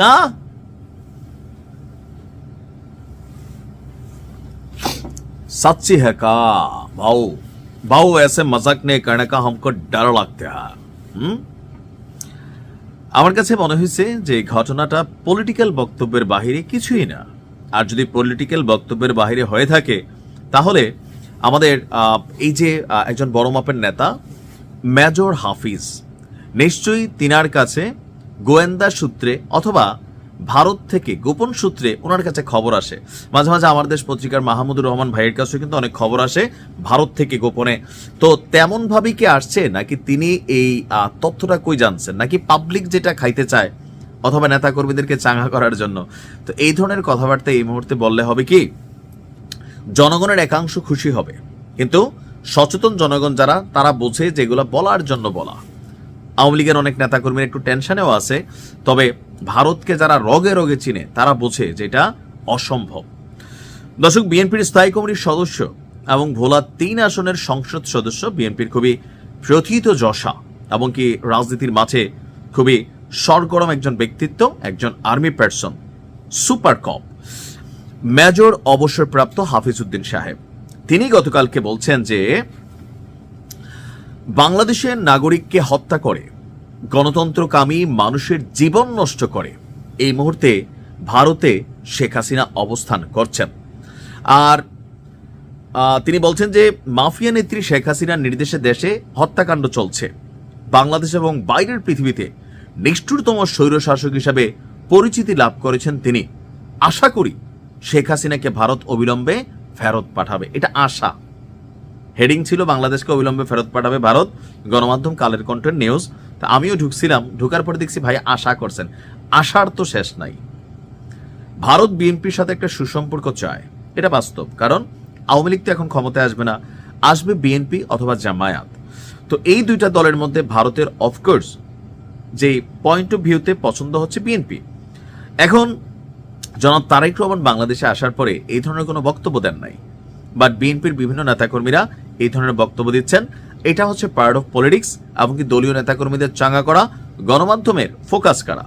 क्या सच्ची है का भाऊ भाऊ ऐसे मजाक नहीं करने का हमको डर लगता है। আমার কাছে মনে হয়েছে যে ঘটনাটা পলিটিক্যাল বক্তব্যের বাইরে কিছুই না। আর যদি পলিটিক্যাল বক্তব্যের বাইরে হয়ে থাকে তাহলে আমাদের এই যে একজন বড় মাপের নেতা মেজর হাফিজ নিশ্চয়ই তিনার কাছে গোয়েন্দা সূত্রে অথবা ভারত থেকে গোপন সূত্রে ওনার কাছে খবর আসে। মাঝে মাঝে আমার দেশ পত্রিকার মাহমুদুর রহমান ভাইয়ের কাছে কিন্তু অনেক খবর আসে ভারত থেকে গোপনে। তো তেমন ভাবেই কি আসছে নাকি তিনি এই তথ্যটা কই জানছেন, নাকি পাবলিক যেটা খাইতে চায় অথবা নেতা কর্মীদেরকে চাঙ্গা করার জন্য? তো এই ধরনের কথাবার্তা এই মুহূর্তে বললে হবে কি, জনগণের একাংশ খুশি হবে, কিন্তু সচেতন জনগণ যারা তারা বোঝে যেগুলো বলার জন্য বলা। আওয়ামী লীগের অনেক নেতাকর্মীর একটু টেনশনেও আছে, তবে ভারতকে যারা রগে রগে চিনে তারা বোঝে যে এটা অসম্ভব। দর্শক, বিএনপির স্থায়ী কমিটির সদস্য এবং ভোলা ৩ আসনের সংসদ সদস্য, বিএনপির খুবই প্রথিতযশা এবং কি রাজনীতির মাঝে খুবই সরগরম একজন ব্যক্তিত্ব, একজন আর্মি পার্সন, সুপার কপ, মেজর অবসরপ্রাপ্ত হাফিজ উদ্দিন সাহেব, তিনি গতকালকে বলছেন যে বাংলাদেশের নাগরিককে হত্যা করে গণতন্ত্রকামী মানুষের জীবন নষ্ট করে এই মুহূর্তে ভারতে শেখ হাসিনা অবস্থান করছেন। আর তিনি বলছেন যে মাফিয়া নেত্রী শেখ হাসিনার নির্দেশে দেশে হত্যাকাণ্ড চলছে। বাংলাদেশ এবং বাইরের পৃথিবীতে নিষ্ঠুরতম স্বৈরশাসক হিসাবে পরিচিতি লাভ করেছেন তিনি। আশা করি শেখ হাসিনাকে ভারত অবিলম্বে ফেরত পাঠাবে, এটা আশা। হেডিং ছিল বাংলাদেশকে অবিলম্বে ফেরত পাঠাবে ভারত, গণমাধ্যম কালের কণ্ঠের নিউজ। তা আমিও ঢুকছিলাম, ঢুকার পরে দেখছি ভাই আশা করছেন, আশার তো শেষ নাই। ভারত বিএনপির সাথে একটা সুসম্পর্ক চায়, এটা বাস্তব, কারণ আওয়ামী লীগ তো এখন ক্ষমতায় আসবে না, আসবে বিএনপি অথবা জামায়াত। তো এই দুইটা দলের মধ্যে ভারতের অফকোর্স যে পয়েন্ট অফ ভিউতে পছন্দ হচ্ছে বিএনপি। এখন জনাব তারেক রহমান বাংলাদেশে আসার পরে এই ধরনের কোনো বক্তব্য দেন নাই, বাট বিএনপির বিভিন্ন নেতাকর্মীরা এই ধরনের বক্তব্য দিচ্ছেন। এটা হচ্ছে পার্ট অফ পলিটিক্স, এমনকি দলীয় নেতাকর্মীদের চাঙ্গা করা, গণমাধ্যমের ফোকাস করা।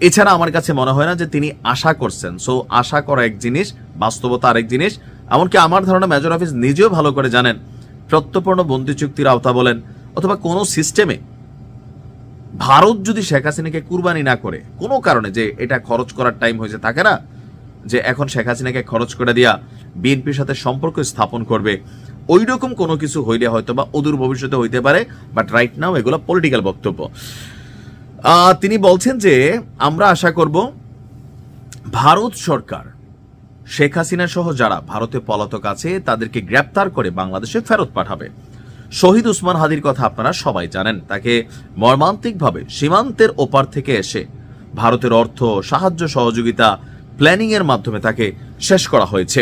এছাড়া আমার কাছে মনে হয় না যে তিনি আশা করছেন। সো আশা করা এক জিনিস, বাস্তবতা আরেক জিনিস। এমনকি আমার ধারণা মেজর হাফিজ নিজেও ভালো করে জানেন প্রত্যর্পণ বন্দি চুক্তির আওতা বলেন অথবা কোনো সিস্টেমে ভারত যদি শেখ হাসিনাকে কুরবানি না করে কোনো কারণে, যে এটা খরচ করার টাইম হয়েছে, থাকে না যে এখন শেখ হাসিনাকে খরচ করে দিয়া বিএনপির সাথে সম্পর্ক স্থাপন করবে, ওই রকম কোনো কিছু হইলে হয়তো বা অদূর ভবিষ্যতে হইতে পারে, বাট রাইট নাও এগুলো পলিটিক্যাল বক্তব্য। তিনি বলছেন যে আমরা আশা করব ভারত সরকার শেখ হাসিনা সহ যারা ভারতে পলাতক আছে তাদেরকে গ্রেপ্তার করে বাংলাদেশে ফেরত পাঠাবে। শহীদ উসমান হাদির কথা আপনারা সবাই জানেন, তাকে মর্মান্তিকভাবে সীমান্তের ওপার থেকে এসে ভারতের অর্থ সাহায্য সহযোগিতা প্ল্যানিং এর মাধ্যমে তাকে শেষ করা হয়েছে।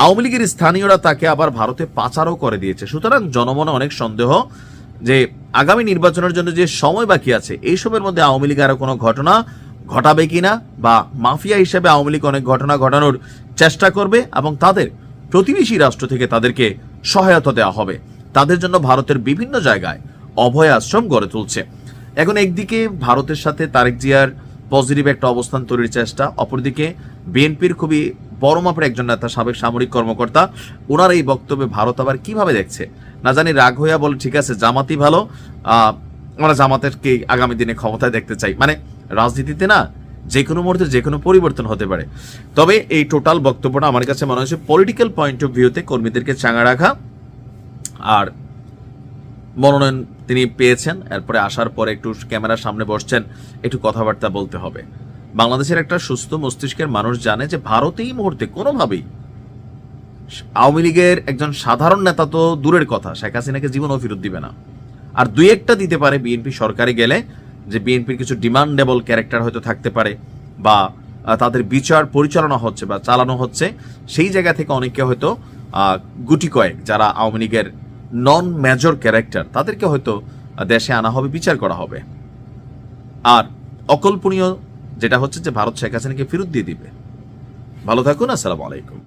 আওয়ামী লীগের স্থানীয়রা তাকে আবার ভারতে পাচারও করে দিয়েছে। সুতরাং জনমনে অনেক সন্দেহ যে আগামী নির্বাচনের জন্য যে সময় বাকি আছে এইসবের মধ্যে আওয়ামী লীগ আরো কোনো ঘটনা ঘটাবে কিনা, বা মাফিয়া হিসেবে আওয়ামী লীগ অনেক ঘটনা ঘটানোর চেষ্টা করবে এবং তাদের প্রতিবেশী রাষ্ট্র থেকে তাদেরকে সহায়তা দেওয়া হবে। তাদের জন্য ভারতের বিভিন্ন জায়গায় অভয় আশ্রম গড়ে তুলছে। এখন একদিকে ভারতের সাথে তারেক জিয়ার পজিটিভ একটা অবস্থান তৈরির চেষ্টা, অপরদিকে বিএনপির খুবই বড় মাপের একজন নেতা, সাবেক সামরিক কর্মকর্তা, ওনার এই বক্তব্যে ভারত আবার কিভাবে দেখছে না জানি। রাগ হইয়া বলে ঠিক আছে জামাতই ভালো, আমরা জামাতেরকে আগামী দিনে ক্ষমতায় দেখতে চাই। মানে রাজনীতিতে না যে কোনো মুহূর্তে যে কোনো পরিবর্তন হতে পারে। তবে এই টোটাল বক্তব্যটা আমার কাছে মনে হচ্ছে পলিটিক্যাল পয়েন্ট অফ ভিউতে কর্মীদেরকে চাঙ্গা রাখা। আর মনোনয়ন তিনি পেয়েছেন, এরপরে আসার পরে একটু ক্যামেরার সামনে বসছেন, একটু কথাবার্তা বলতে হবে। বাংলাদেশের একটা সুস্থ মস্তিষ্কের মানুষ জানে যে ভারত এই মুহূর্তে কোনোভাবেই আওয়ামী লীগের একজন সাধারণ নেতা তো দূরের কথা, শেখ হাসিনাকে জীবনও ফেরত দিবে না। আর দুই একটা দিতে পারে বিএনপি সরকারে গেলে, যে বিএনপির কিছু ডিমান্ডেবল ক্যারেক্টার হয়তো থাকতে পারে, বা তাদের বিচার পরিচালনা হচ্ছে বা চালানো হচ্ছে, সেই জায়গা থেকে অনেকে হয়তো গুটি কয়েক যারা আওয়ামী লীগের নন মেজর ক্যারেক্টার তাদেরকে হয়তো দেশে আনা হবে, বিচার করা হবে। আর অকল্পনীয় যেটা হচ্ছে যে ভারত শেখ হাসিনাকে ফেরত দিয়ে দিবে। ভালো থাকুন, আসসালামু আলাইকুম।